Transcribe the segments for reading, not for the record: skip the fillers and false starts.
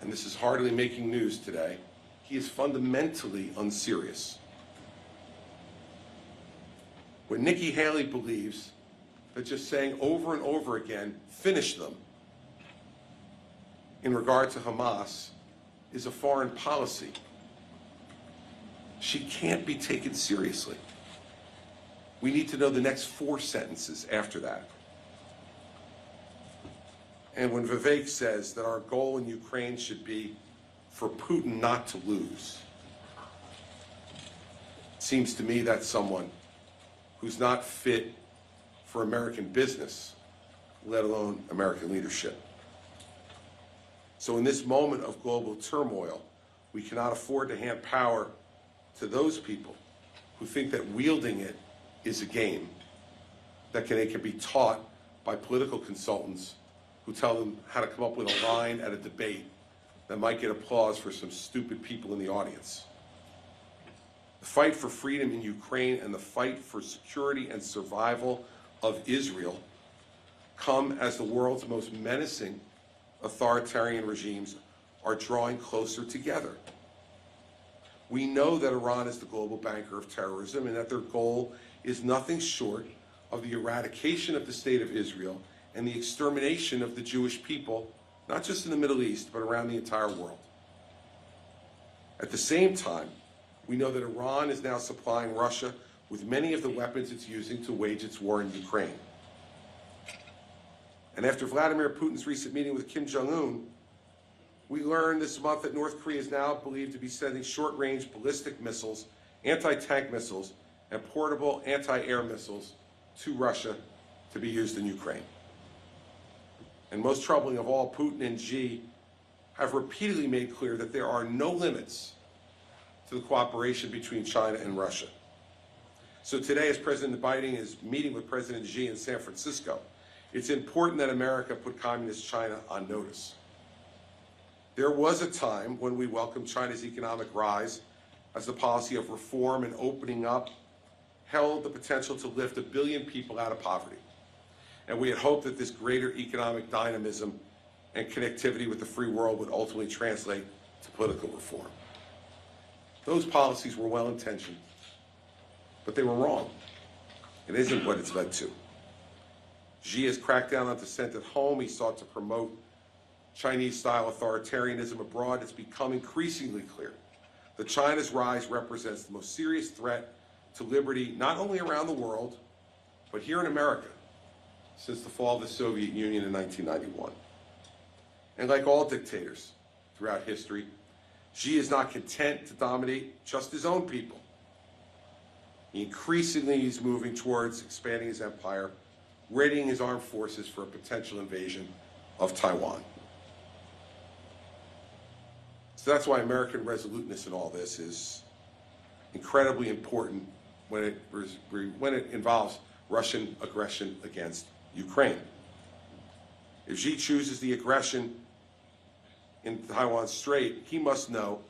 and this is hardly making news today, he is fundamentally unserious. When Nikki Haley believes that just saying over and over again, finish them, in regard to Hamas, is a foreign policy, she can't be taken seriously. We need to know the next 4 sentences after that. And when Vivek says that our goal in Ukraine should be for Putin not to lose, it seems to me that's someone who's not fit for American business, let alone American leadership. So in this moment of global turmoil, we cannot afford to hand power to those people who think that wielding it is a game, that it can be taught by political consultants who tell them how to come up with a line at a debate that might get applause for some stupid people in the audience. The fight for freedom in Ukraine and the fight for security and survival of Israel come as the world's most menacing authoritarian regimes are drawing closer together. We know that Iran is the global banker of terrorism and that their goal is nothing short of the eradication of the state of Israel and the extermination of the Jewish people, not just in the Middle East, but around the entire world. At the same time, we know that Iran is now supplying Russia with many of the weapons it's using to wage its war in Ukraine. And after Vladimir Putin's recent meeting with Kim Jong-un, we learned this month that North Korea is now believed to be sending short-range ballistic missiles, anti-tank missiles, and portable anti-air missiles to Russia to be used in Ukraine. And most troubling of all, Putin and Xi have repeatedly made clear that there are no limits to the cooperation between China and Russia. So today, as President Biden is meeting with President Xi in San Francisco, it's important that America put Communist China on notice. There was a time when we welcomed China's economic rise as the policy of reform and opening up held the potential to lift 1 billion people out of poverty. And we had hoped that this greater economic dynamism and connectivity with the free world would ultimately translate to political reform. Those policies were well-intentioned, but they were wrong. It isn't what it's led to. Xi has cracked down on dissent at home. He sought to promote Chinese-style authoritarianism abroad. It's become increasingly clear that China's rise represents the most serious threat to liberty, not only around the world, but here in America, since the fall of the Soviet Union in 1991. And like all dictators throughout history, Xi is not content to dominate just his own people. He increasingly is moving towards expanding his empire, readying his armed forces for a potential invasion of Taiwan. So that's why American resoluteness in all this is incredibly important when it involves Russian aggression against Ukraine. If Xi chooses the aggression in Taiwan Strait, he must know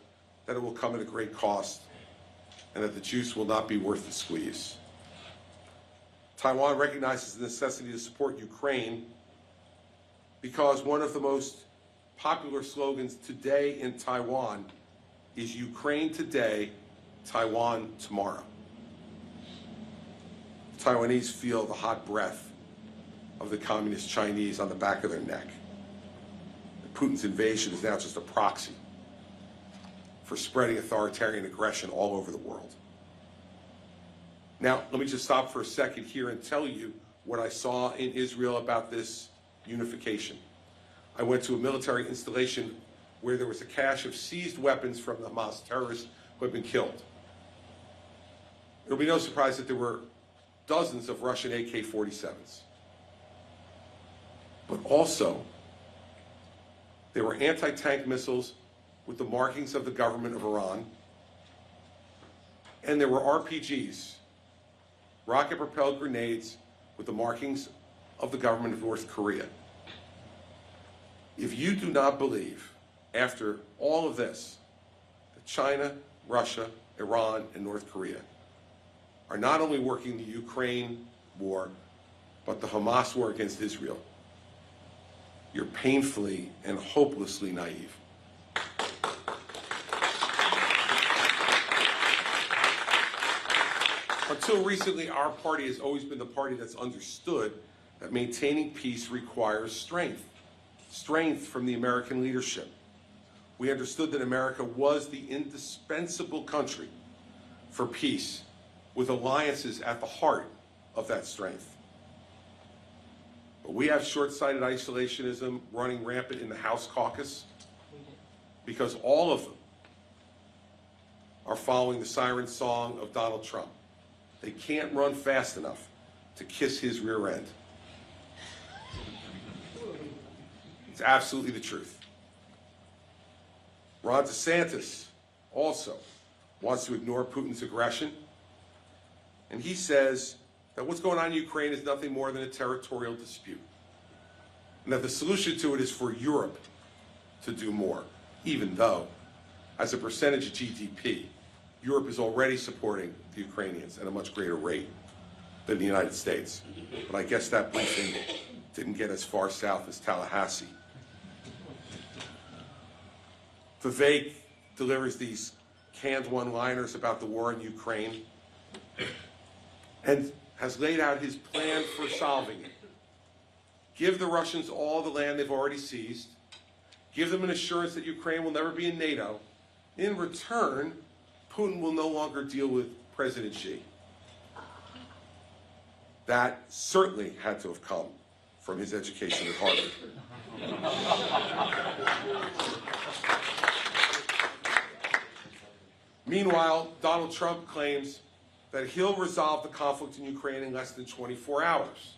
that it will come at a great cost and that the juice will not be worth the squeeze. Taiwan recognizes the necessity to support Ukraine because one of the most popular slogans today in Taiwan is Ukraine today, Taiwan tomorrow. The Taiwanese feel the hot breath of the communist Chinese on the back of their neck. Putin's invasion is now just a proxy for spreading authoritarian aggression all over the world. Now, let me just stop for a second here and tell you what I saw in Israel about this unification. I went to a military installation where there was a cache of seized weapons from the Hamas terrorists who had been killed. It'll be no surprise that there were dozens of Russian AK-47s. But also, there were anti-tank missiles with the markings of the government of Iran, and there were RPGs, rocket-propelled grenades with the markings of the government of North Korea. If you do not believe, after all of this, that China, Russia, Iran, and North Korea are not only working the Ukraine war, but the Hamas war against Israel, you're painfully and hopelessly naive. Until recently, our party has always been the party that's understood that maintaining peace requires strength. Strength from the American leadership. We understood that America was the indispensable country for peace, with alliances at the heart of that strength. But we have short-sighted isolationism running rampant in the House caucus because all of them are following the siren song of Donald Trump. They can't run fast enough to kiss his rear end. It's absolutely the truth. Ron DeSantis also wants to ignore Putin's aggression, and he says that what's going on in Ukraine is nothing more than a territorial dispute, and that the solution to it is for Europe to do more, even though, as a percentage of GDP, Europe is already supporting the Ukrainians at a much greater rate than the United States. But I guess that briefing didn't get as far south as Tallahassee. Vivek delivers these canned one-liners about the war in Ukraine and has laid out his plan for solving it. Give the Russians all the land they've already seized. Give them an assurance that Ukraine will never be in NATO. In return, Putin will no longer deal with President Xi. That certainly had to have come from his education at Harvard. Meanwhile, Donald Trump claims that he'll resolve the conflict in Ukraine in less than 24 hours.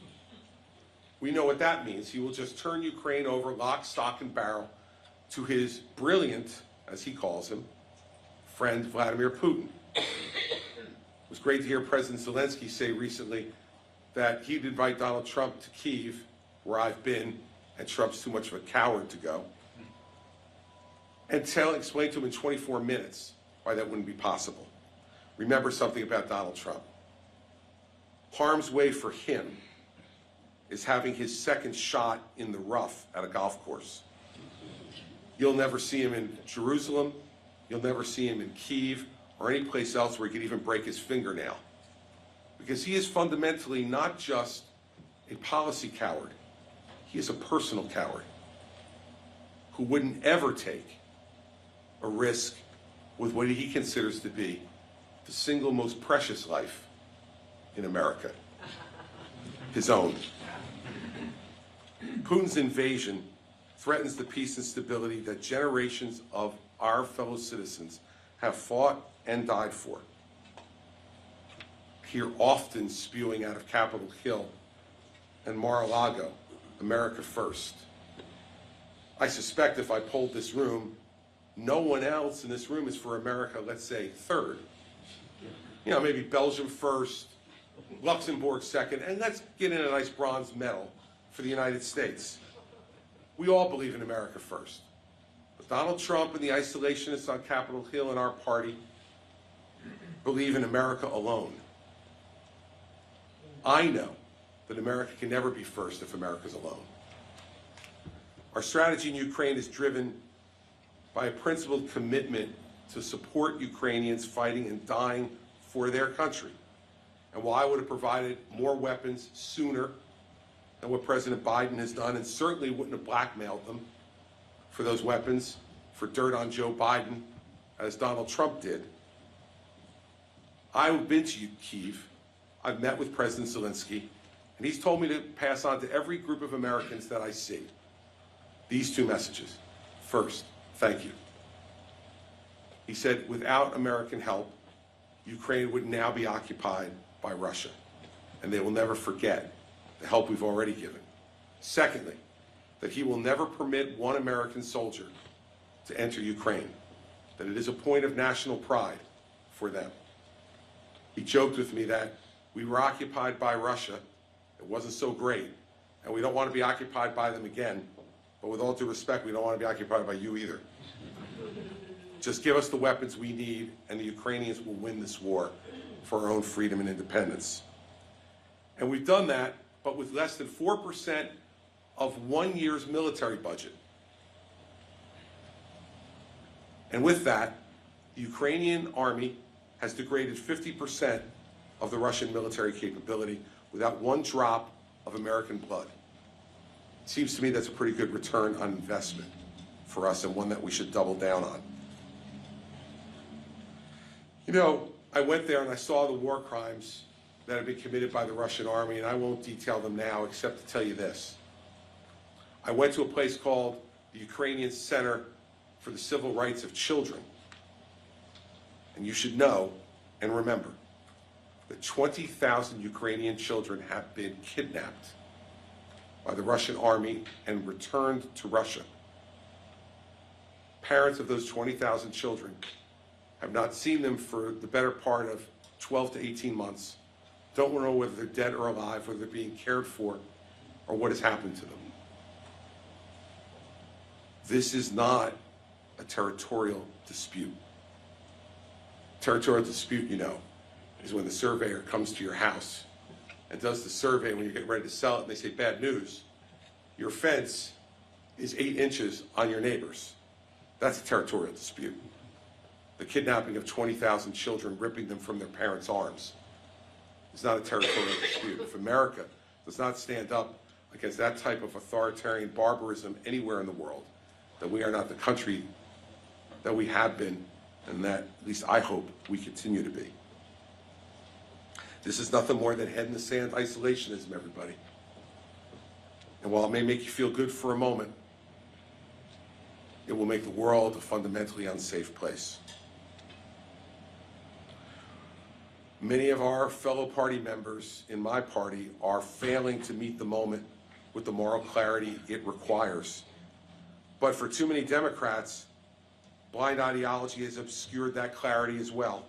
We know what that means. He will just turn Ukraine over lock, stock, and barrel to his brilliant, as he calls him, friend Vladimir Putin. It was great to hear President Zelensky say recently that he'd invite Donald Trump to Kyiv, where I've been, and Trump's too much of a coward to go, and explain to him in 24 minutes why that wouldn't be possible. Remember something about Donald Trump. Harm's way for him is having his second shot in the rough at a golf course. You'll never see him in Jerusalem. You'll never see him in Kyiv or any place else where he could even break his fingernail. Because he is fundamentally not just a policy coward. He is a personal coward who wouldn't ever take a risk with what he considers to be the single most precious life in America, his own. Putin's invasion threatens the peace and stability that generations of our fellow citizens have fought and died for. Here often spewing out of Capitol Hill and Mar-a-Lago, America first. I suspect if I polled this room, no one else in this room is for America, let's say, third. You know, maybe Belgium first, Luxembourg second, and let's get in a nice bronze medal for the United States. We all believe in America first. But Donald Trump and the isolationists on Capitol Hill and our party believe in America alone. I know that America can never be first if America's alone. Our strategy in Ukraine is driven by a principled commitment to support Ukrainians fighting and dying for their country. And while I would have provided more weapons sooner than what President Biden has done, and certainly wouldn't have blackmailed them for those weapons, for dirt on Joe Biden, as Donald Trump did, I've been to Kyiv. I've met with President Zelensky, and he's told me to pass on to every group of Americans that I see these two messages. First, thank you. He said, without American help, Ukraine would now be occupied by Russia, and they will never forget the help we've already given. Secondly, that he will never permit one American soldier to enter Ukraine, that it is a point of national pride for them. He joked with me that we were occupied by Russia, it wasn't so great, and we don't want to be occupied by them again, but with all due respect, we don't want to be occupied by you either. Just give us the weapons we need, and the Ukrainians will win this war for our own freedom and independence. And we've done that, but with less than 4% of 1 year's military budget. And with that, the Ukrainian army has degraded 50% of the Russian military capability without one drop of American blood. It seems to me that's a pretty good return on investment for us, and one that we should double down on. You know, I went there and I saw the war crimes that have been committed by the Russian army, and I won't detail them now except to tell you this. I went to a place called the Ukrainian Center for the Civil Rights of Children. And you should know and remember that 20,000 Ukrainian children have been kidnapped by the Russian army and returned to Russia. Parents of those 20,000 children have not seen them for the better part of 12 to 18 months, don't know whether they're dead or alive, whether they're being cared for, or what has happened to them. This is not a territorial dispute. Territorial dispute, you know, is when the surveyor comes to your house and does the survey when you're getting ready to sell it, and they say, bad news, your fence is 8 inches on your neighbor's. That's a territorial dispute. The kidnapping of 20,000 children, ripping them from their parents' arms, is not a territorial dispute. If America does not stand up against that type of authoritarian barbarism anywhere in the world, that we are not the country that we have been, and that, at least I hope, we continue to be. This is nothing more than head in the sand isolationism, everybody. And while it may make you feel good for a moment, it will make the world a fundamentally unsafe place. Many of our fellow party members in my party are failing to meet the moment with the moral clarity it requires. But for too many Democrats, blind ideology has obscured that clarity as well.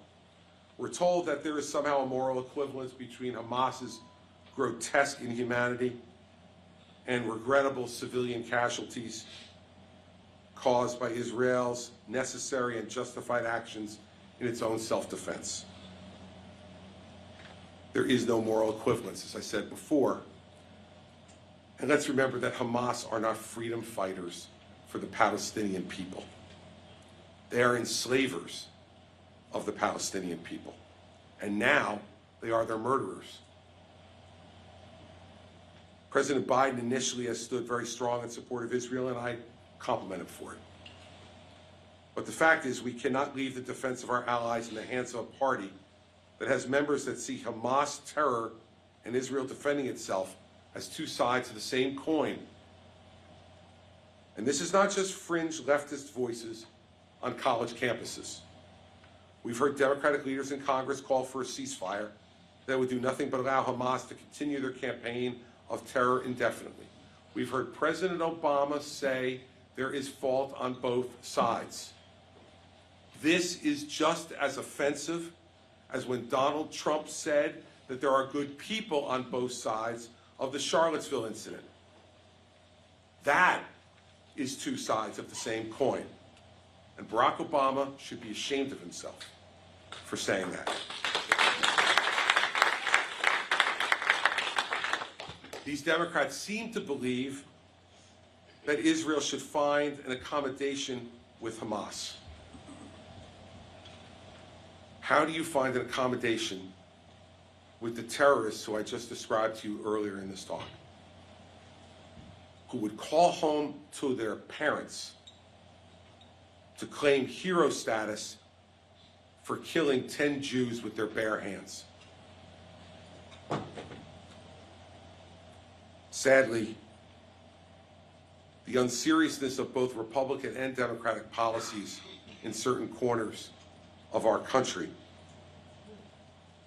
We're told that there is somehow a moral equivalence between Hamas's grotesque inhumanity and regrettable civilian casualties caused by Israel's necessary and justified actions in its own self-defense. There is no moral equivalence, as I said before. And let's remember that Hamas are not freedom fighters for the Palestinian people. They are enslavers of the Palestinian people. And now they are their murderers. President Biden initially has stood very strong in support of Israel, and I compliment him for it. But the fact is, we cannot leave the defense of our allies in the hands of a party that has members that see Hamas terror and Israel defending itself as two sides of the same coin. And this is not just fringe leftist voices on college campuses. We've heard Democratic leaders in Congress call for a ceasefire that would do nothing but allow Hamas to continue their campaign of terror indefinitely. We've heard President Obama say there is fault on both sides. This is just as offensive as when Donald Trump said that there are good people on both sides of the Charlottesville incident. That is two sides of the same coin. And Barack Obama should be ashamed of himself for saying that. These Democrats seem to believe that Israel should find an accommodation with Hamas. How do you find an accommodation with the terrorists who I just described to you earlier in this talk, who would call home to their parents to claim hero status for killing 10 Jews with their bare hands? Sadly, the unseriousness of both Republican and Democratic policies in certain corners of our country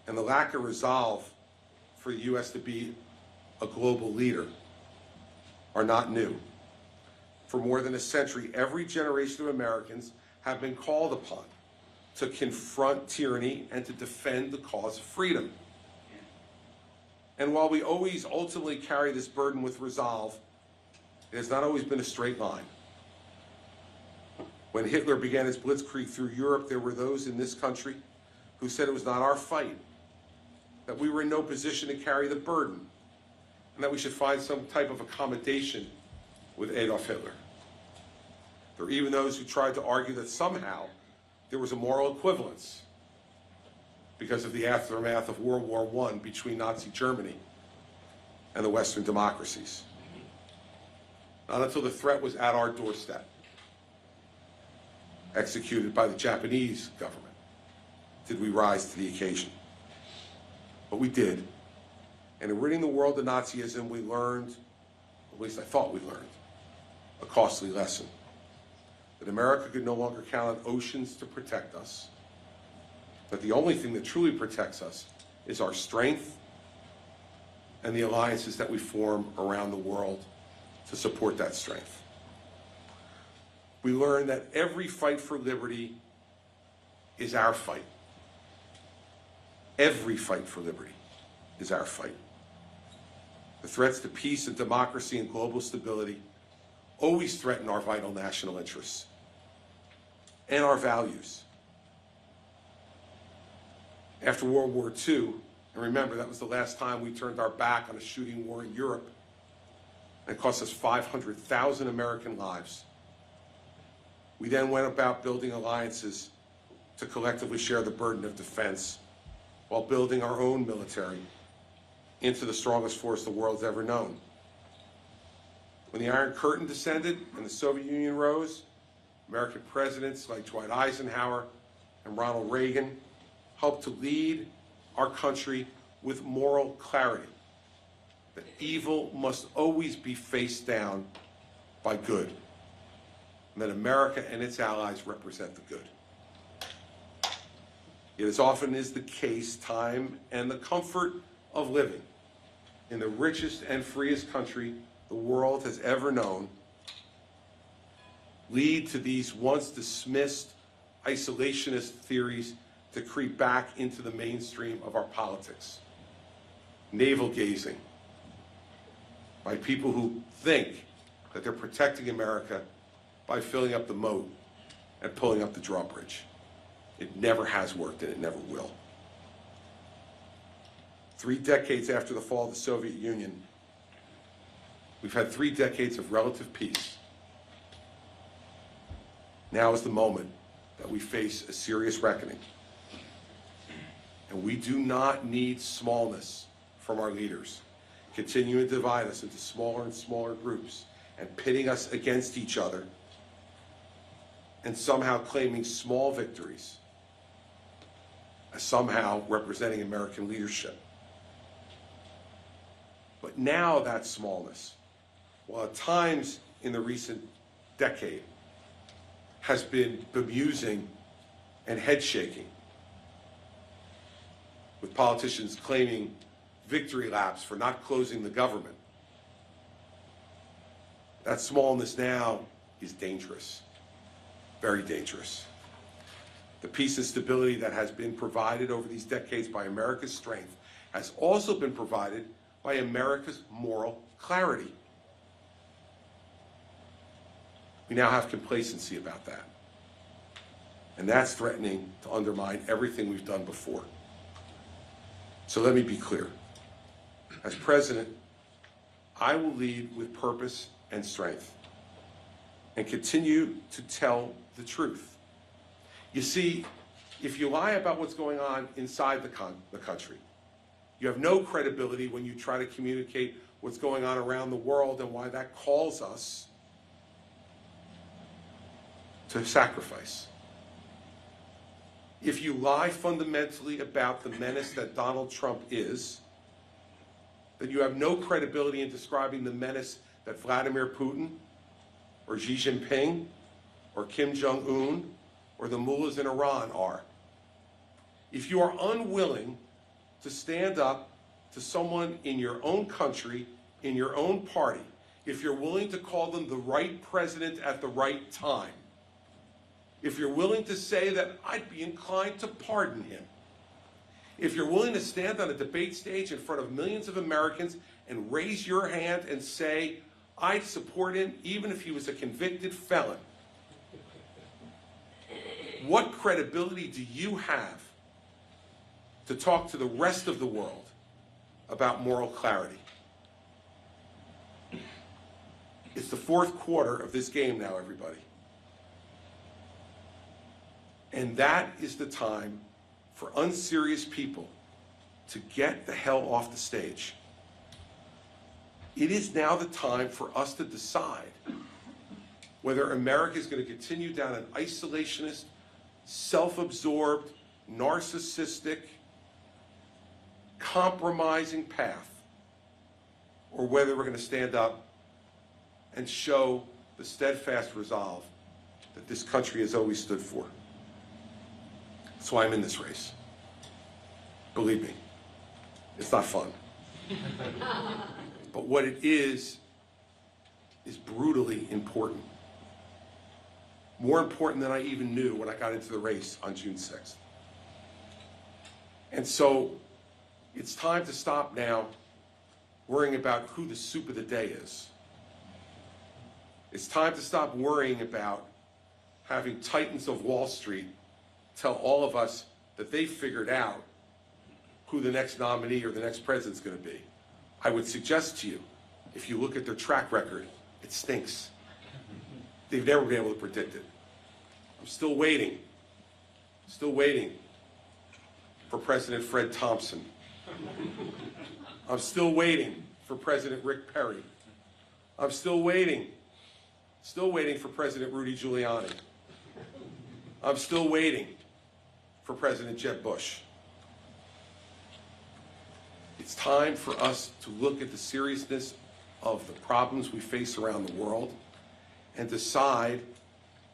and the lack of resolve for the U.S. to be a global leader are not new. For more than a century, every generation of Americans have been called upon to confront tyranny and to defend the cause of freedom. And while we always ultimately carry this burden with resolve, it has not always been a straight line. When Hitler began his blitzkrieg through Europe, there were those in this country who said it was not our fight, that we were in no position to carry the burden, and that we should find some type of accommodation with Adolf Hitler. There were even those who tried to argue that somehow there was a moral equivalence because of the aftermath of World War I between Nazi Germany and the Western democracies. Not until the threat was at our doorstep, executed by the Japanese government, did we rise to the occasion. But we did. And in ridding the world of Nazism, we learned, at least I thought we learned, a costly lesson. That America could no longer count on oceans to protect us. That the only thing that truly protects us is our strength and the alliances that we form around the world to support that strength. We learned that every fight for liberty is our fight. Every fight for liberty is our fight. The threats to peace and democracy and global stability always threaten our vital national interests and our values. After World War II, and remember that was the last time we turned our back on a shooting war in Europe, and it cost us 500,000 American lives. We then went about building alliances to collectively share the burden of defense while building our own military into the strongest force the world's ever known. When the Iron Curtain descended and the Soviet Union rose, American presidents like Dwight Eisenhower and Ronald Reagan helped to lead our country with moral clarity, that evil must always be faced down by good, and that America and its allies represent the good. Yet as often is the case, time and the comfort of living in the richest and freest country the world has ever known lead to these once dismissed isolationist theories to creep back into the mainstream of our politics. Navel gazing by people who think that they're protecting America by filling up the moat and pulling up the drawbridge. It never has worked and it never will. 3 decades after the fall of the Soviet Union, we've had 3 decades of relative peace. Now is the moment that we face a serious reckoning. And we do not need smallness from our leaders, continuing to divide us into smaller and smaller groups and pitting us against each other and somehow claiming small victories as somehow representing American leadership. But now that smallness, while at times in the recent decade has been bemusing and head-shaking, with politicians claiming victory laps for not closing the government, that smallness now is dangerous, very dangerous. The peace and stability that has been provided over these decades by America's strength has also been provided by America's moral clarity. We now have complacency about that. And that's threatening to undermine everything we've done before. So let me be clear. As president, I will lead with purpose and strength and continue to tell the truth. You see, if you lie about what's going on inside the country, you have no credibility when you try to communicate what's going on around the world and why that calls us to sacrifice. If you lie fundamentally about the menace that Donald Trump is, then you have no credibility in describing the menace that Vladimir Putin or Xi Jinping or Kim Jong-un or the mullahs in Iran are. If you are unwilling to stand up to someone in your own country, in your own party, if you're willing to call them the right president at the right time, if you're willing to say that I'd be inclined to pardon him, if you're willing to stand on a debate stage in front of millions of Americans and raise your hand and say, I'd support him even if he was a convicted felon, what credibility do you have to talk to the rest of the world about moral clarity? It's the 4th quarter of this game now, everybody. And that is the time for unserious people to get the hell off the stage. It is now the time for us to decide whether America is going to continue down an isolationist, self-absorbed, narcissistic, compromising path, or whether we're going to stand up and show the steadfast resolve that this country has always stood for. That's why I'm in this race. Believe me, it's not fun. But what it is brutally important. More important than I even knew when I got into the race on June 6th. And so it's time to stop now worrying about who the soup of the day is. It's time to stop worrying about having titans of Wall Street tell all of us that they figured out who the next nominee or the next president's going to be. I would suggest to you, if you look at their track record, it stinks. They've never been able to predict it. I'm still waiting for President Fred Thompson. I'm still waiting for President Rick Perry. I'm still waiting for President Rudy Giuliani. I'm still waiting for President Jeb Bush. It's time for us to look at the seriousness of the problems we face around the world and decide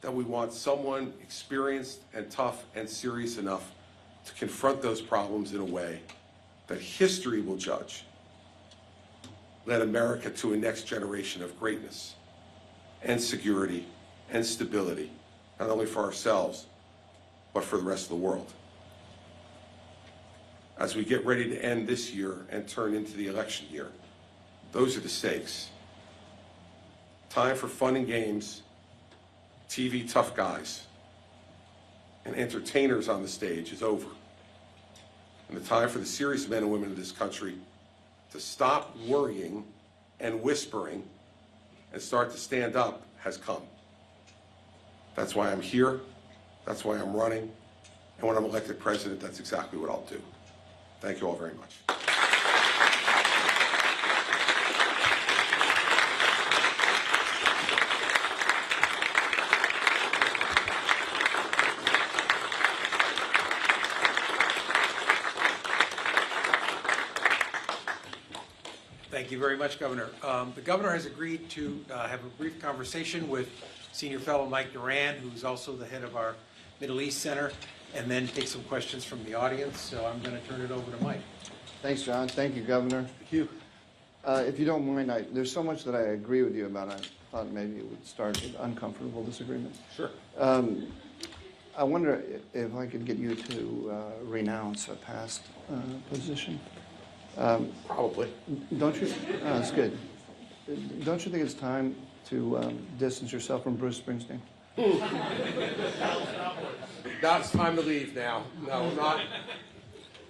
that we want someone experienced and tough and serious enough to confront those problems in a way that history will judge, led America to a next generation of greatness and security and stability, not only for ourselves, but for the rest of the world. As we get ready to end this year and turn into the election year, those are the stakes. Time for fun and games, TV tough guys, and entertainers on the stage is over. And the time for the serious men and women of this country to stop worrying and whispering and start to stand up has come. That's why I'm here. That's why I'm running. And when I'm elected president, that's exactly what I'll do. Thank you all very much. Thank you very much, Governor. The governor has agreed to have a brief conversation with Senior Fellow Mike Duran, who's also the head of our Middle East Center, and then take some questions from the audience. So I'm going to turn it over to Mike. Thanks, John. Thank you, Governor. Thank you. If you don't mind, there's so much that I agree with you about. I thought maybe it would start with uncomfortable disagreement. Sure. I wonder if I could get you to renounce a past position. Probably. Don't you? That's good. Don't you think it's time to distance yourself from Bruce Springsteen? Now it's time to leave now. No, I'm not.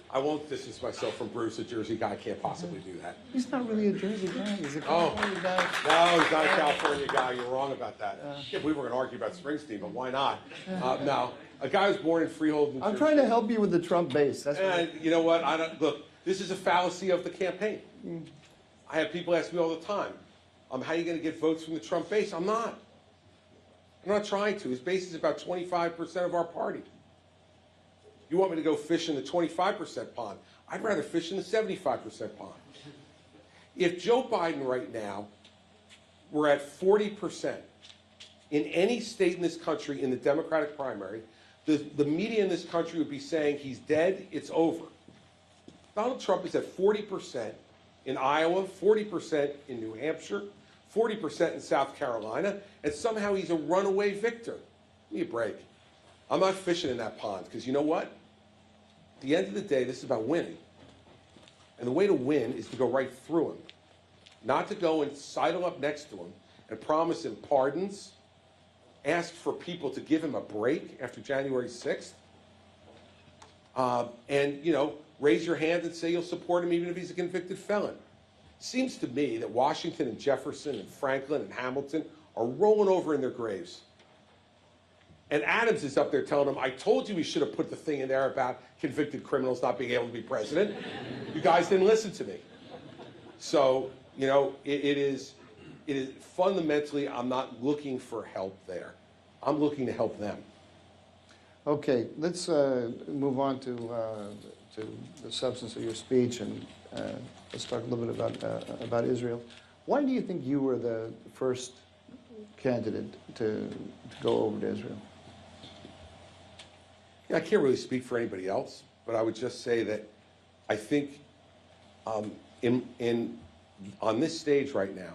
I won't distance myself from Bruce. A Jersey guy can't possibly do that. He's not really a Jersey guy. He's a California guy. No, he's not a California guy. You're wrong about that. Yeah, we were going to argue about Springsteen, but why not? No, a guy who's born in Freehold, New Jersey. I'm trying to help you with the Trump base. That's and you know what? I don't look. This is a fallacy of the campaign. I have people ask me all the time, how are you going to get votes from the Trump base? I'm not. I'm not trying to. His base is about 25% of our party. You want me to go fish in the 25% pond? I'd rather fish in the 75% pond. If Joe Biden right now were at 40% in any state in this country in the Democratic primary, the media in this country would be saying he's dead, it's over. Donald Trump is at 40% in Iowa, 40% in New Hampshire, 40% in South Carolina, and somehow he's a runaway victor. Give me a break. I'm not fishing in that pond, because you know what? At the end of the day, this is about winning. And the way to win is to go right through him, not to go and sidle up next to him and promise him pardons, ask for people to give him a break after January 6th, and, you know, raise your hand and say you'll support him even if he's a convicted felon. It seems to me that Washington and Jefferson and Franklin and Hamilton are rolling over in their graves. And Adams is up there telling him, I told you we should have put the thing in there about convicted criminals not being able to be president. You guys didn't listen to me. So, you know, it is fundamentally, I'm not looking for help there. I'm looking to help them. Okay, let's move on to the substance of your speech, and let's talk a little bit about Israel. Why do you think you were the first candidate to go over to Israel? Yeah, I can't really speak for anybody else, but I would just say that I think on this stage right now,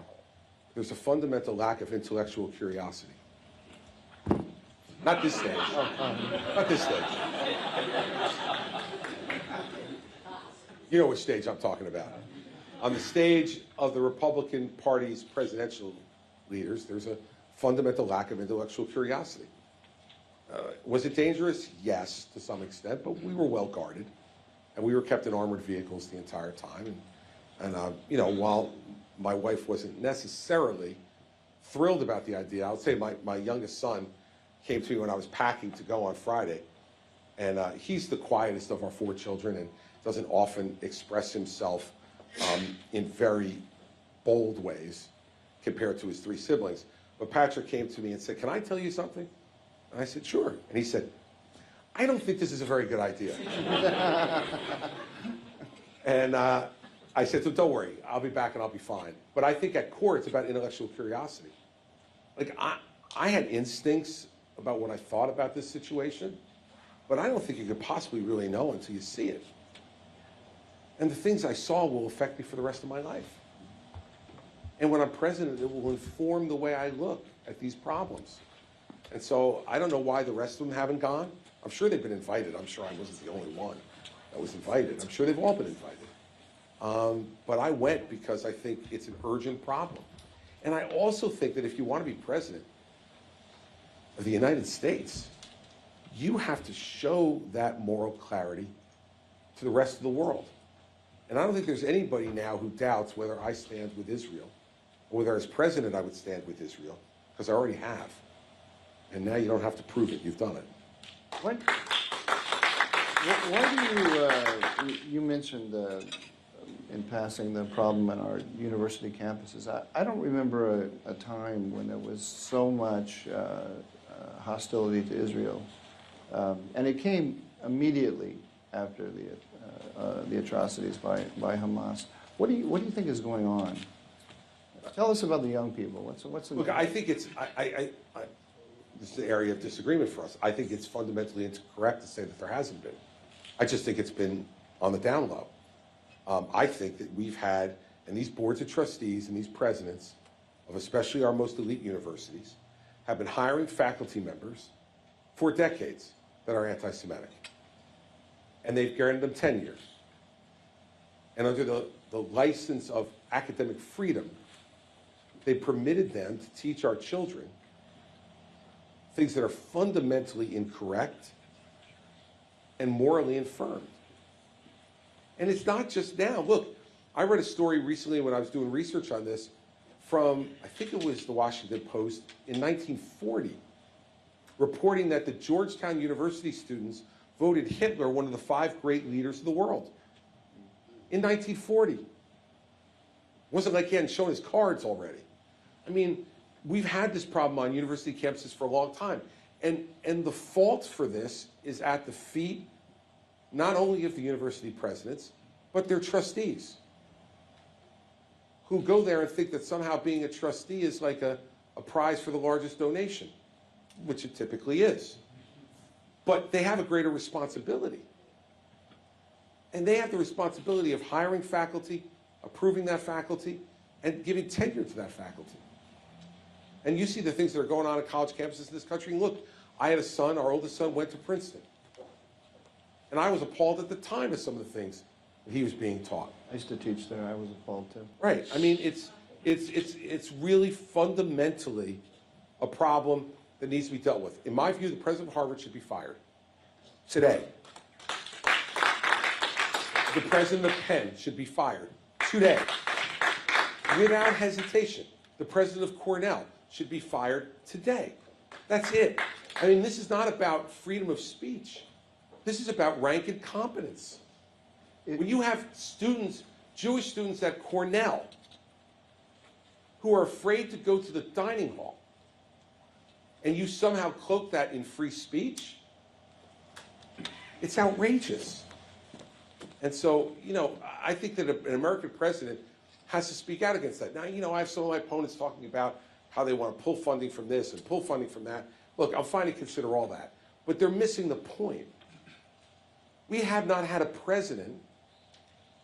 there's a fundamental lack of intellectual curiosity. Not this stage. Not this stage. You know which stage I'm talking about. On the stage of the Republican Party's presidential leaders, there's a fundamental lack of intellectual curiosity. Was it dangerous? Yes, to some extent, but we were well guarded, and we were kept in armored vehicles the entire time. And you know, while my wife wasn't necessarily thrilled about the idea, I would say my youngest son came to me when I was packing to go on Friday, and he's the quietest of our 4 children and doesn't often express himself in very bold ways compared to his 3 siblings. But Patrick came to me and said, "Can I tell you something?" And I said, "Sure." And he said, "I don't think this is a very good idea." And I said, "So don't worry, I'll be back and I'll be fine." But I think at core, it's about intellectual curiosity. Like, I had instincts about what I thought about this situation, but I don't think you could possibly really know until you see it. And the things I saw will affect me for the rest of my life. And when I'm president, it will inform the way I look at these problems. And so I don't know why the rest of them haven't gone. I'm sure they've been invited. I'm sure I wasn't the only one that was invited. I'm sure they've all been invited. But I went because I think it's an urgent problem. And I also think that if you want to be president of the United States, you have to show that moral clarity to the rest of the world. And I don't think there's anybody now who doubts whether I stand with Israel, or whether as president I would stand with Israel, because I already have. And now you don't have to prove it, you've done it. Why do you mentioned in passing the problem on our university campuses. I don't remember a time when there was so much hostility to Israel. And it came immediately after the atrocities by Hamas. What do you think is going on? Tell us about the young people. What's Look, I think it's this is an area of disagreement for us. I think it's fundamentally incorrect to say that there hasn't been. I just think it's been on the down low. I think that we've had, and these boards of trustees and these presidents of especially our most elite universities have been hiring faculty members for decades that are anti-Semitic. And they've granted them tenure. And under the license of academic freedom, they permitted them to teach our children things that are fundamentally incorrect and morally infirmed. And it's not just now. Look, I read a story recently when I was doing research on this from, I think it was the Washington Post in 1940, reporting that the Georgetown University students voted Hitler one of the 5 great leaders of the world. In 1940. It wasn't like he hadn't shown his cards already. I mean, we've had this problem on university campuses for a long time. And the fault for this is at the feet not only of the university presidents, but their trustees, who go there and think that somehow being a trustee is like a prize for the largest donation, which it typically is. But they have a greater responsibility. And they have the responsibility of hiring faculty, approving that faculty, and giving tenure to that faculty. And you see the things that are going on at college campuses in this country. And look, I had a son, our oldest son went to Princeton. And I was appalled at the time at some of the things that he was being taught. I used to teach there. I was appalled too. Right. I mean, it's really fundamentally a problem that needs to be dealt with. In my view, the president of Harvard should be fired today. The president of Penn should be fired today, without hesitation. The president of Cornell should be fired today. That's it. I mean, this is not about freedom of speech. This is about rank and competence. When you have students, Jewish students at Cornell, who are afraid to go to the dining hall, and you somehow cloak that in free speech, it's outrageous. And so, you know, I think that an American president has to speak out against that. Now, you know, I have some of my opponents talking about how they want to pull funding from this and pull funding from that. Look, I'm fine to consider all that, but they're missing the point. We have not had a president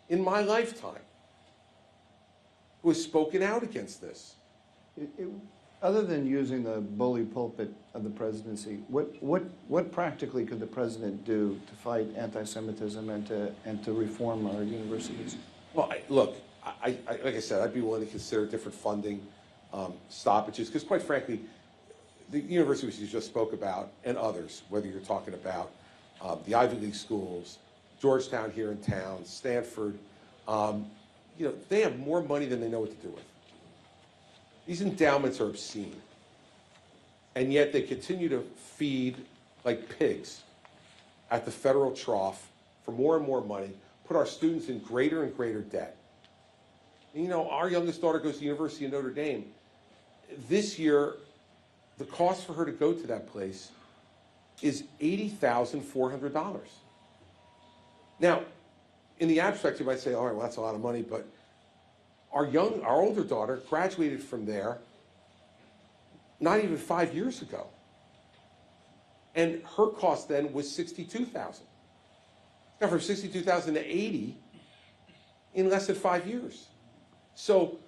in my lifetime who has spoken out against this. Other than using the bully pulpit of the presidency, what practically could the president do to fight anti-Semitism and to reform our universities? Well, look, like I said, I'd be willing to consider different funding stoppages, because quite frankly, the universities you just spoke about, and others, whether you're talking about the Ivy League schools, Georgetown here in town, Stanford, you know, they have more money than they know what to do with. These endowments are obscene, and yet they continue to feed like pigs at the federal trough for more and more money, put our students in greater and greater debt. And, you know, our youngest daughter goes to the University of Notre Dame. This year, the cost for her to go to that place is $80,400. Now, in the abstract, you might say, all right, well, that's a lot of money, but our older daughter graduated from there not even 5 years ago. And her cost then was $62,000. Now from $62,000 to $80,000 in less than 5 years. So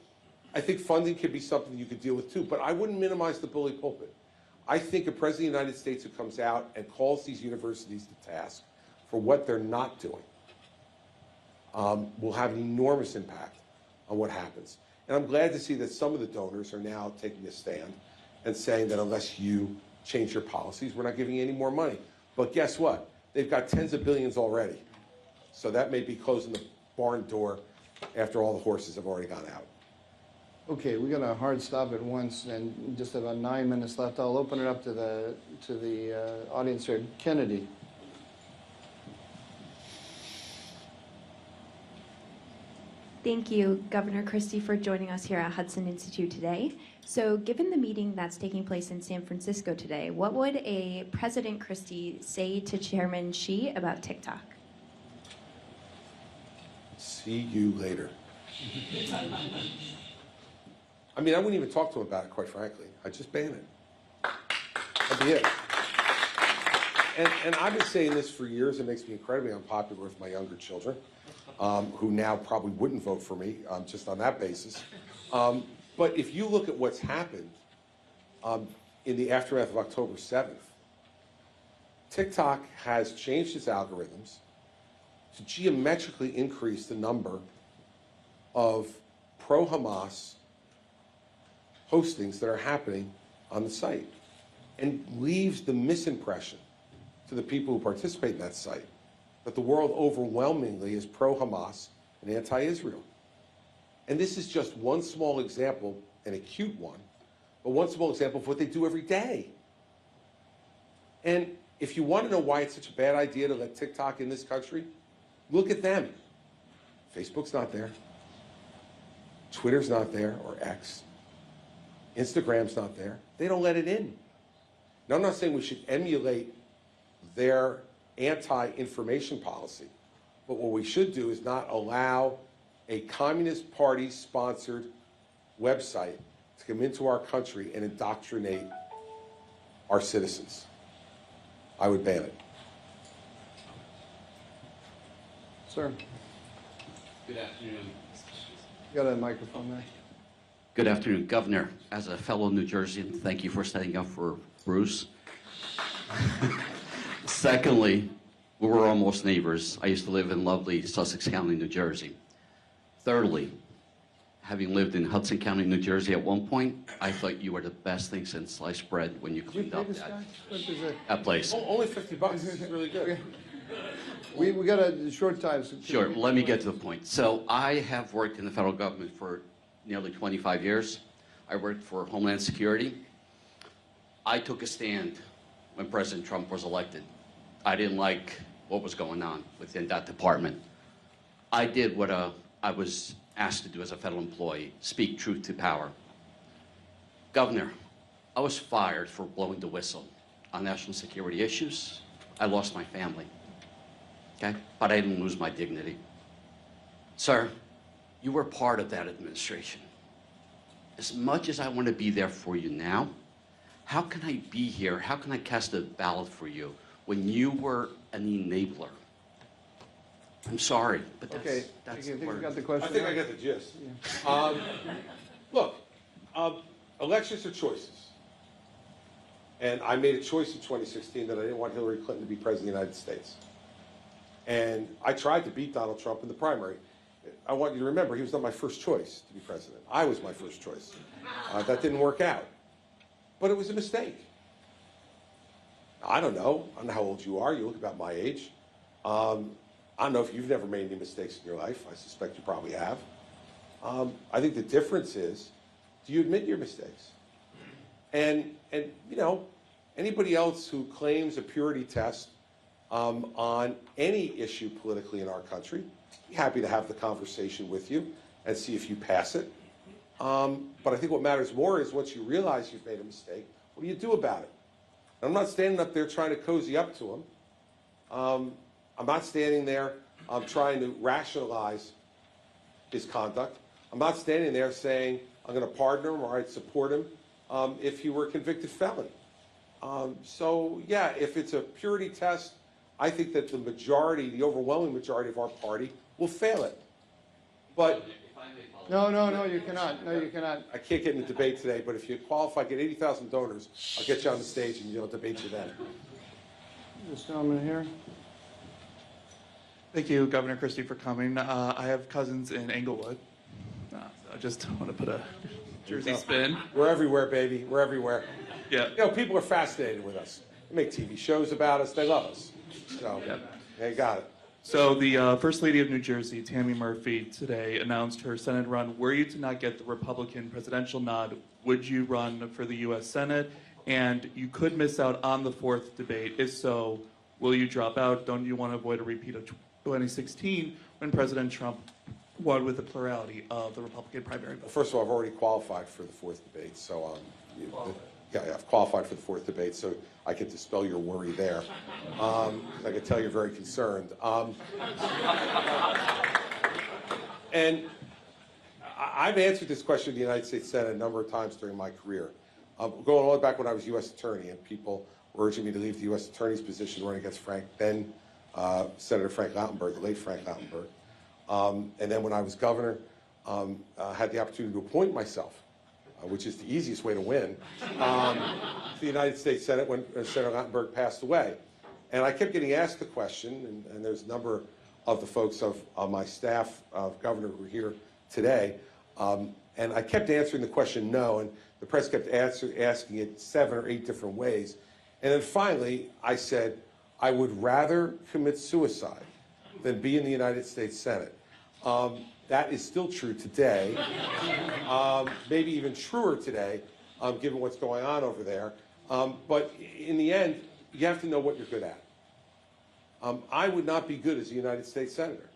I think funding could be something you could deal with too, but I wouldn't minimize the bully pulpit. I think a president of the United States who comes out and calls these universities to task for what they're not doing will have an enormous impact on what happens. And I'm glad to see that some of the donors are now taking a stand and saying that unless you change your policies, we're not giving you any more money. But guess what? They've got tens of billions already. So that may be closing the barn door after all the horses have already gone out. Okay, we got a hard stop at once, and just about 9 minutes left. I'll open it up to the audience here. Kennedy. Thank you, Governor Christie, for joining us here at Hudson Institute today. So given the meeting that's taking place in San Francisco today, what would a President Christie say to Chairman Xi about TikTok? See you later. I mean, I wouldn't even talk to him about it, quite frankly. I'd just ban it. That'd be it. And I've been saying this for years. It makes me incredibly unpopular with my younger children, who now probably wouldn't vote for me just on that basis. But if you look at what's happened in the aftermath of October 7th, TikTok has changed its algorithms to geometrically increase the number of pro-Hamas postings that are happening on the site, and leaves the misimpression to the people who participate in that site that the world overwhelmingly is pro-Hamas and anti-Israel. And this is just one small example, an acute one, but one small example of what they do every day. And if you want to know why it's such a bad idea to let TikTok in this country, look at them. Facebook's not there. Twitter's not there, or X. Instagram's not there. They don't let it in. Now, I'm not saying we should emulate their anti-information policy, but what we should do is not allow a Communist Party-sponsored website to come into our country and indoctrinate our citizens. I would ban it. Sir. Good afternoon. You got a microphone there? Good afternoon, Governor. As a fellow New Jerseyan, thank you for standing up for Bruce. Secondly, we were almost neighbors. I used to live in lovely Sussex County, New Jersey. Thirdly, having lived in Hudson County, New Jersey at one point, I thought you were the best thing since sliced bread when you cleaned up that place. Only $50. This is really good. We got a short time. So Sure, let me get to the point. So I have worked in the federal government for nearly 25 years. I worked for Homeland Security. I took a stand when President Trump was elected. I didn't like what was going on within that department. I did what I was asked to do as a federal employee, speak truth to power. Governor, I was fired for blowing the whistle on national security issues. I lost my family, okay? But I didn't lose my dignity. Sir, you were part of that administration. As much as I want to be there for you now, how can I be here? How can I cast a ballot for you when you were an enabler? I'm sorry, but that's, Okay, that's I the think you word. got the question. I think now? I get the gist. Look, elections are choices. And I made a choice in 2016 that I didn't want Hillary Clinton to be president of the United States. And I tried to beat Donald Trump in the primary. I want you to remember, he was not my first choice to be president. I was my first choice. That didn't work out. But it was a mistake. I don't know how old you are. You look about my age. I don't know if you've never made any mistakes in your life. I suspect you probably have. I think the difference is, do you admit your mistakes? And you know, anybody else who claims a purity test on any issue politically in our country, be happy to have the conversation with you and see if you pass it. But I think what matters more is once you realize you've made a mistake, what do you do about it? And I'm not standing up there trying to cozy up to him. I'm not standing there trying to rationalize his conduct. I'm not standing there saying I'm going to pardon him or I'd support him if he were a convicted felon. So yeah, if it's a purity test, I think that the majority, the overwhelming majority of our party will fail it. But No, you cannot. No, you cannot. I can't get in a debate today, but if you qualify, get 80,000 donors, I'll get you on the stage and I'll debate you then. This gentleman here. Thank you, Governor Christie, for coming. I have cousins in Englewood. So I just want to put a Jersey spin. We're everywhere, baby. We're everywhere. Yeah. You know, people are fascinated with us. They make TV shows about us. They love us. So, they got it. So the First Lady of New Jersey, Tammy Murphy, today announced her Senate run. Were you to not get the Republican presidential nod, would you run for the U.S. Senate? And you could miss out on the fourth debate. If so, will you drop out? Don't you want to avoid a repeat of 2016 when President Trump won with a plurality of the Republican primary vote? First of all, I've already qualified for the fourth debate, so yeah, I've qualified for the fourth debate, so I can dispel your worry there. I can tell you're very concerned. And I've answered this question in the United States Senate a number of times during my career. Going all the way back when I was U.S. Attorney, and people were urging me to leave the U.S. Attorney's position to run against Senator Frank Lautenberg, the late Frank Lautenberg. And then when I was governor, I had the opportunity to appoint myself, which is the easiest way to win, to the United States Senate when Senator Lautenberg passed away. And I kept getting asked the question, and there's a number of the folks of my staff, governor, who are here today, and I kept answering the question no, and the press kept asking it 7 or 8 different ways. And then finally, I said, I would rather commit suicide than be in the United States Senate. That is still true today, maybe even truer today, given what's going on over there. But in the end, you have to know what you're good at. I would not be good as a United States Senator,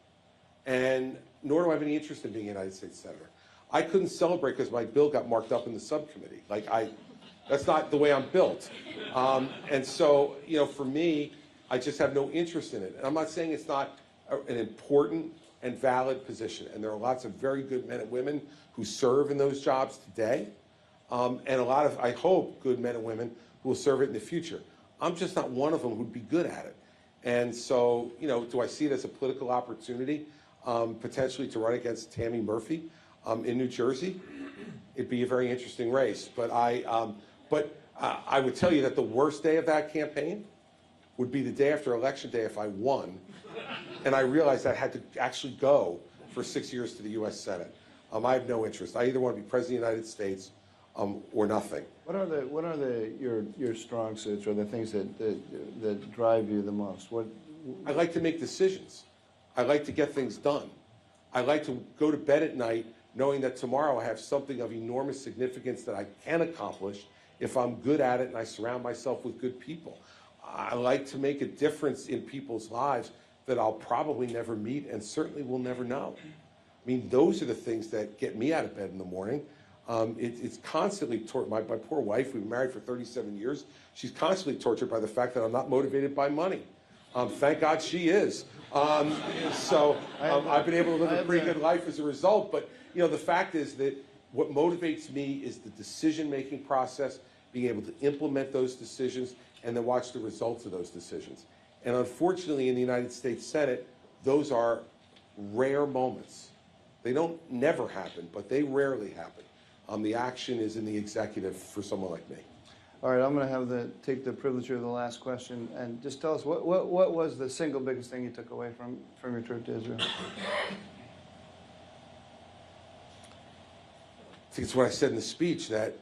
and nor do I have any interest in being a United States Senator. I couldn't celebrate because my bill got marked up in the subcommittee. That's not the way I'm built. And so, you know, for me, I just have no interest in it. And I'm not saying it's not an important and valid position. And there are lots of very good men and women who serve in those jobs today. And a lot of, I hope, good men and women who will serve it in the future. I'm just not one of them who'd be good at it. And so, you know, do I see it as a political opportunity, potentially to run against Tammy Murphy in New Jersey? It'd be a very interesting race. But I would tell you that the worst day of that campaign would be the day after Election Day if I won, and I realized I had to actually go for 6 years to the U.S. Senate. I have no interest. I either want to be President of the United States or nothing. What are your strong suits or the things that drive you the most? I like to make decisions. I like to get things done. I like to go to bed at night knowing that tomorrow I have something of enormous significance that I can accomplish if I'm good at it and I surround myself with good people. I like to make a difference in people's lives that I'll probably never meet and certainly will never know. I mean, those are the things that get me out of bed in the morning. It's constantly my poor wife, we've been married for 37 years. She's constantly tortured by the fact that I'm not motivated by money. Thank God she is. I've been able to live a pretty good life as a result. But you know, the fact is that what motivates me is the decision-making process, being able to implement those decisions, and then watch the results of those decisions. And unfortunately, in the United States Senate, those are rare moments. They don't never happen, but they rarely happen. The action is in the executive for someone like me. All right, I'm going to take the privilege of the last question, and just tell us what was the single biggest thing you took away from your trip to Israel? I think it's what I said in the speech, that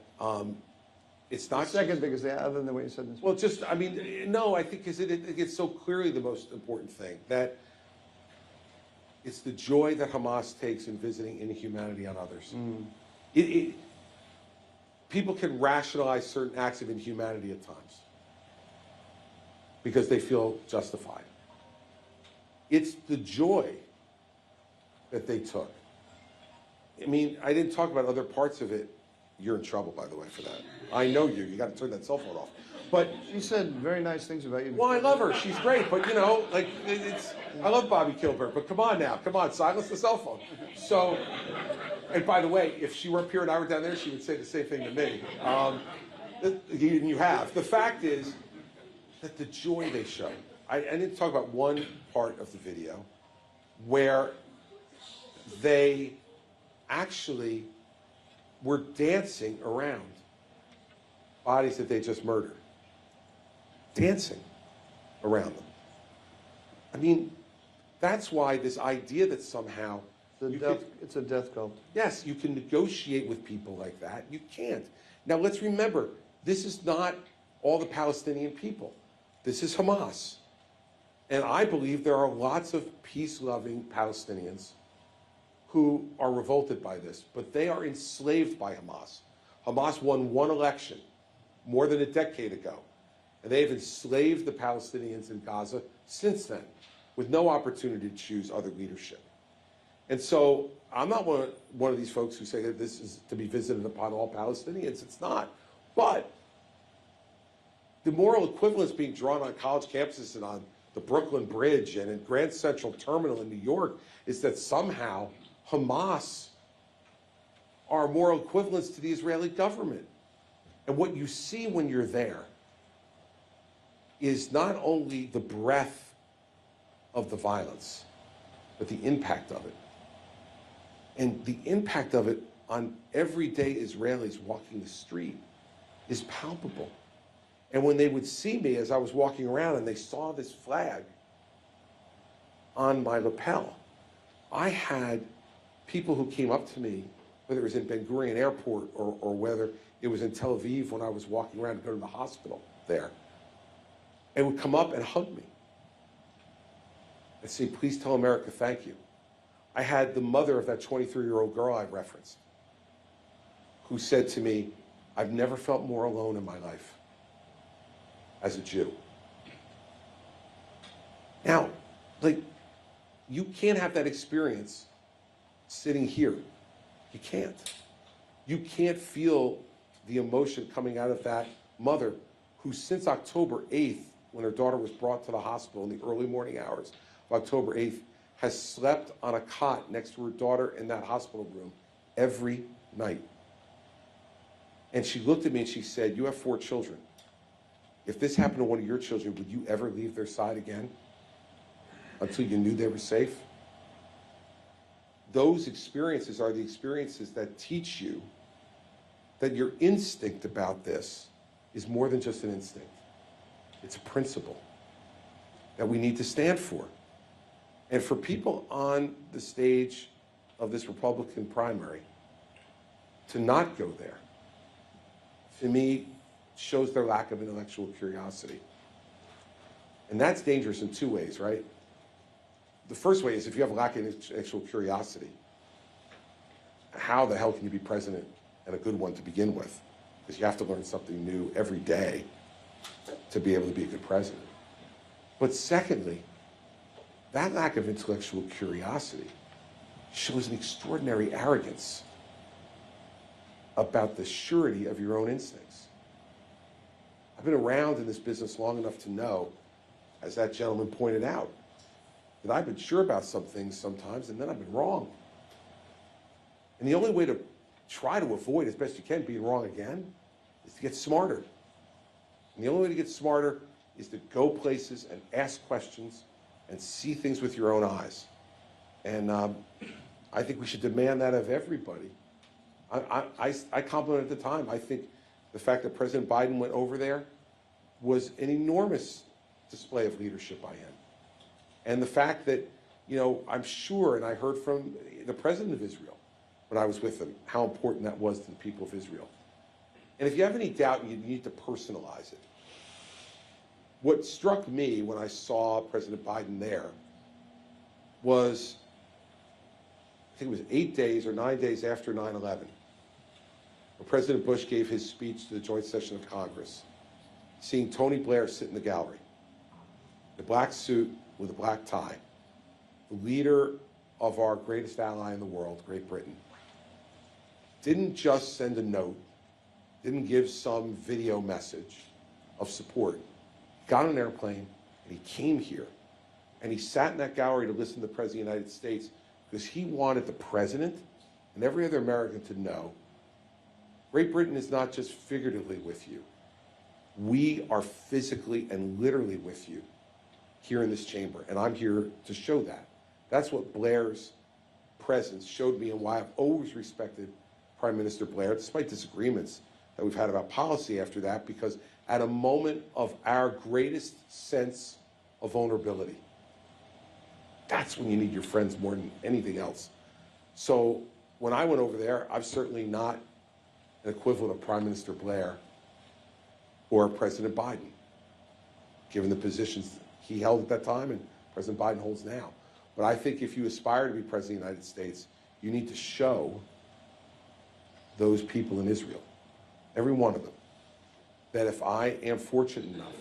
it's not Second biggest thing, other than what you said in the speech. well, just, I mean, no, I think it's so clearly the most important thing, that it's the joy that Hamas takes in visiting inhumanity on others. People can rationalize certain acts of inhumanity at times because they feel justified. It's the joy that they took. I mean, I didn't talk about other parts of it. You're in trouble, by the way, for that. I know you. You got to turn that cell phone off. But She said very nice things about you. well, I love her. She's great. But you know, like I love Bobby Kilburn. But come on now, come on, silence the cell phone. So, and by the way, if she were up here and I were down there, she would say the same thing to me. You have. The fact is that the joy they show. I didn't talk about one part of the video where they actually were dancing around bodies that they just murdered. Dancing around them. I mean, that's why this idea that somehow It's a death cult. yes, you can negotiate with people like that. You can't. Now let's remember, this is not all the Palestinian people. This is Hamas. And I believe there are lots of peace-loving Palestinians who are revolted by this, but they are enslaved by Hamas. Hamas won one election more than a decade ago, and they have enslaved the Palestinians in Gaza since then, with no opportunity to choose other leadership. And so I'm not one of these folks who say that this is to be visited upon all Palestinians. It's not. But the moral equivalence being drawn on college campuses and on the Brooklyn Bridge and in Grand Central Terminal in New York is that somehow Hamas are moral equivalents to the Israeli government. And what you see when you're there is not only the breadth of the violence, but the impact of it. And the impact of it on everyday Israelis walking the street is palpable. And when they would see me as I was walking around and they saw this flag on my lapel, I had people who came up to me, whether it was in Ben Gurion Airport or whether it was in Tel Aviv when I was walking around to go to the hospital there, and would come up and hug me and say, please tell America thank you. I had the mother of that 23-year-old girl I referenced who said to me, I've never felt more alone in my life as a Jew. Now, like, you can't have that experience sitting here. You can't. You can't feel the emotion coming out of that mother who since October 8th, when her daughter was brought to the hospital in the early morning hours of October 8th, has slept on a cot next to her daughter in that hospital room every night. And she looked at me and she said, you have 4 children. If this happened to one of your children, would you ever leave their side again until you knew they were safe? Those experiences are the experiences that teach you that your instinct about this is more than just an instinct. It's a principle that we need to stand for. And for people on the stage of this Republican primary to not go there, to me, shows their lack of intellectual curiosity. And that's dangerous in 2 ways, right? The first way is if you have a lack of intellectual curiosity, how the hell can you be president and a good one to begin with? because you have to learn something new every day to be able to be a good president. But secondly, that lack of intellectual curiosity shows an extraordinary arrogance about the surety of your own instincts. I've been around in this business long enough to know, as that gentleman pointed out, that I've been sure about some things sometimes, and then I've been wrong. And the only way to try to avoid, as best you can, being wrong again, is to get smarter. And the only way to get smarter is to go places and ask questions and see things with your own eyes. And I think we should demand that of everybody. I complimented at the time. I think the fact that President Biden went over there was an enormous display of leadership by him. And the fact that, you know, I'm sure, and I heard from the president of Israel when I was with him, how important that was to the people of Israel. And if you have any doubt, you need to personalize it. What struck me when I saw President Biden there was, I think it was 8 days or 9 days after 9/11, when President Bush gave his speech to the joint session of Congress, seeing Tony Blair sit in the gallery, the black suit with a black tie, the leader of our greatest ally in the world, Great Britain, didn't just send a note, didn't give some video message of support. He got on an airplane and he came here and he sat in that gallery to listen to the President of the United States because he wanted the President and every other American to know Great Britain is not just figuratively with you. We are physically and literally with you here in this chamber, and I'm here to show that. That's what Blair's presence showed me and why I've always respected Prime Minister Blair, despite disagreements that we've had about policy after that, because at a moment of our greatest sense of vulnerability, that's when you need your friends more than anything else. So when I went over there, I'm certainly not an equivalent of Prime Minister Blair or President Biden, given the positions he held at that time and President Biden holds now. But I think if you aspire to be President of the United States, you need to show those people in Israel, every one of them, that if I am fortunate enough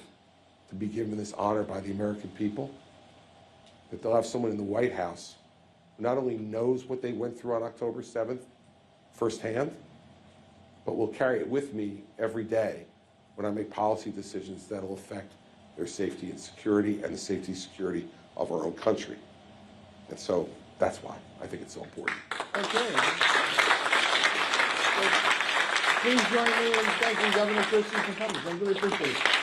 to be given this honor by the American people, that they'll have someone in the White House who not only knows what they went through on October 7th firsthand, but will carry it with me every day when I make policy decisions that will affect their safety and security and the safety and security of our own country. And so that's why I think it's so important. Okay. So, please join me in thanking Governor Christie for coming. I really appreciate it.